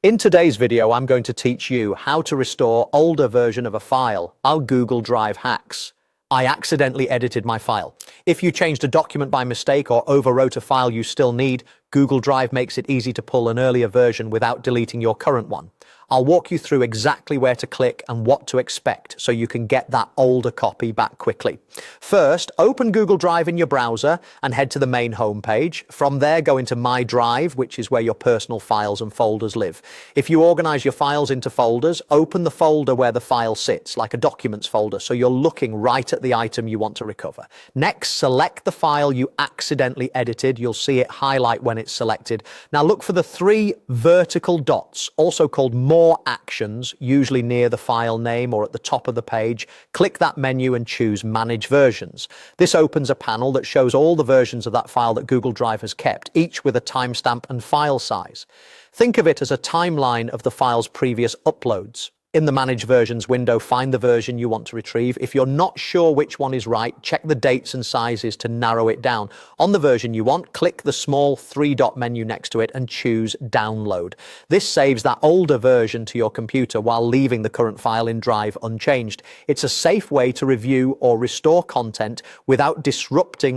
In today's video, I'm going to teach you how to restore older version of a file, our Google Drive hacks. I accidentally edited my file. If you changed a document by mistake or overwrote a file you still need, Google Drive makes it easy to pull an earlier version without deleting your current one. I'll walk you through exactly where to click and what to expect so you can get that older copy back quickly. First, open Google Drive in your browser and head to the main homepage. From there, go into My Drive, which is where your personal files and folders live. If you organize your files into folders, open the folder where the file sits, like a Documents folder, so you're looking right at the item you want to recover. Next, select the file you accidentally edited. You'll see it highlight when it's selected. Now look for the three vertical dots, also called More Actions, usually near the file name or at the top of the page. Click that menu and choose Manage Versions. This opens a panel that shows all the versions of that file that Google Drive has kept, each with a timestamp and file size. Think of it as a timeline of the file's previous uploads. In the Manage Versions window, find the version you want to retrieve. If you're not sure which one is right, check the dates and sizes to narrow it down. On the version you want, click the small three-dot menu next to it and choose Download. This saves that older version to your computer while leaving the current file in Drive unchanged. It's a safe way to review or restore content without disrupting